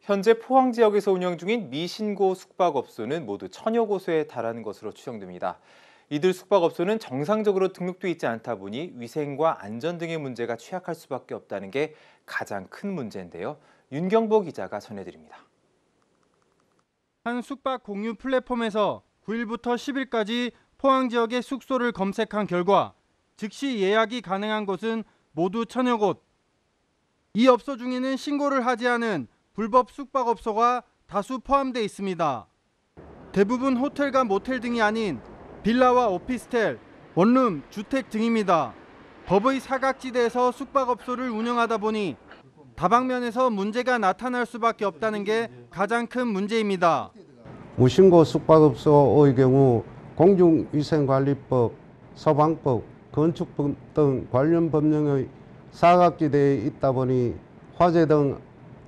현재 포항 지역에서 운영 중인 미신고 숙박업소는 모두 1000여 곳에 달하는 것으로 추정됩니다. 이들 숙박업소는 정상적으로 등록돼 있지 않다 보니 위생과 안전 등의 문제가 취약할 수밖에 없다는 게 가장 큰 문제인데요. 윤경보 기자가 전해드립니다. 한 숙박 공유 플랫폼에서 9일부터 10일까지 포항 지역의 숙소를 검색한 결과 즉시 예약이 가능한 곳은 모두 1000여 곳. 이 업소 중에는 신고를 하지 않은 불법 숙박업소가 다수 포함되어 있습니다. 대부분 호텔과 모텔 등이 아닌 빌라와 오피스텔, 원룸, 주택 등입니다. 법의 사각지대에서 숙박업소를 운영하다 보니 다방면에서 문제가 나타날 수밖에 없다는 게 가장 큰 문제입니다. 무신고 숙박업소의 경우 공중위생관리법, 소방법, 건축법 등 관련 법령의 사각지대에 있다 보니 화재 등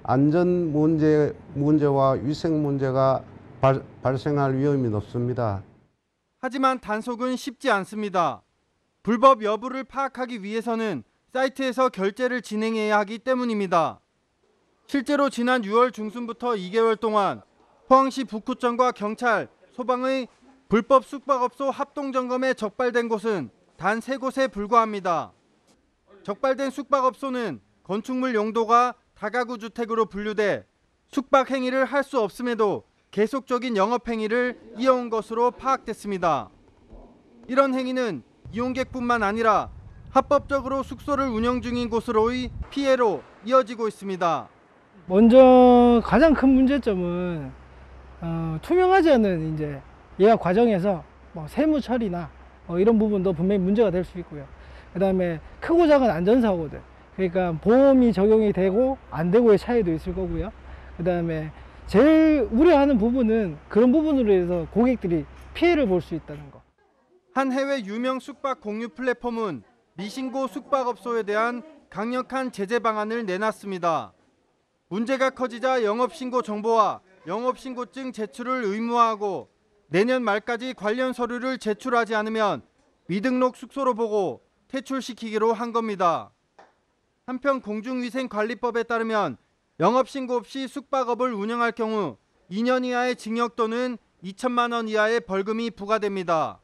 안전 문제와 위생 문제가 발생할 위험이 높습니다. 하지만 단속은 쉽지 않습니다. 불법 여부를 파악하기 위해서는 사이트에서 결제를 진행해야 하기 때문입니다. 실제로 지난 6월 중순부터 2개월 동안 포항시 북구청과 경찰, 소방의 불법 숙박업소 합동점검에 적발된 곳은 단 3곳에 불과합니다. 적발된 숙박업소는 건축물 용도가 다가구 주택으로 분류돼 숙박 행위를 할 수 없음에도 계속적인 영업 행위를 이어온 것으로 파악됐습니다. 이런 행위는 이용객뿐만 아니라 합법적으로 숙소를 운영 중인 곳으로의 피해로 이어지고 있습니다. 먼저 가장 큰 문제점은 투명하지 않은 이제 예약 과정에서 세무 처리나 이런 부분도 분명히 문제가 될 수 있고요. 그다음에 크고 작은 안전사고들, 그러니까 보험이 적용이 되고 안 되고의 차이도 있을 거고요. 그다음에 제일 우려하는 부분은 그런 부분으로 해서 고객들이 피해를 볼 수 있다는 거. 한 해외 유명 숙박 공유 플랫폼은 미신고 숙박업소에 대한 강력한 제재 방안을 내놨습니다. 문제가 커지자 영업신고 정보와 영업신고증 제출을 의무화하고 내년 말까지 관련 서류를 제출하지 않으면 미등록 숙소로 보고 퇴출시키기로 한 겁니다. 한편 공중위생관리법에 따르면 영업신고 없이 숙박업을 운영할 경우 2년 이하의 징역 또는 2천만 원 이하의 벌금이 부과됩니다.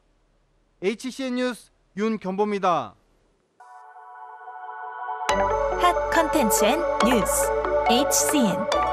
HCN 뉴스 윤경보입니다. 핫 컨텐츠 앤 뉴스 HCN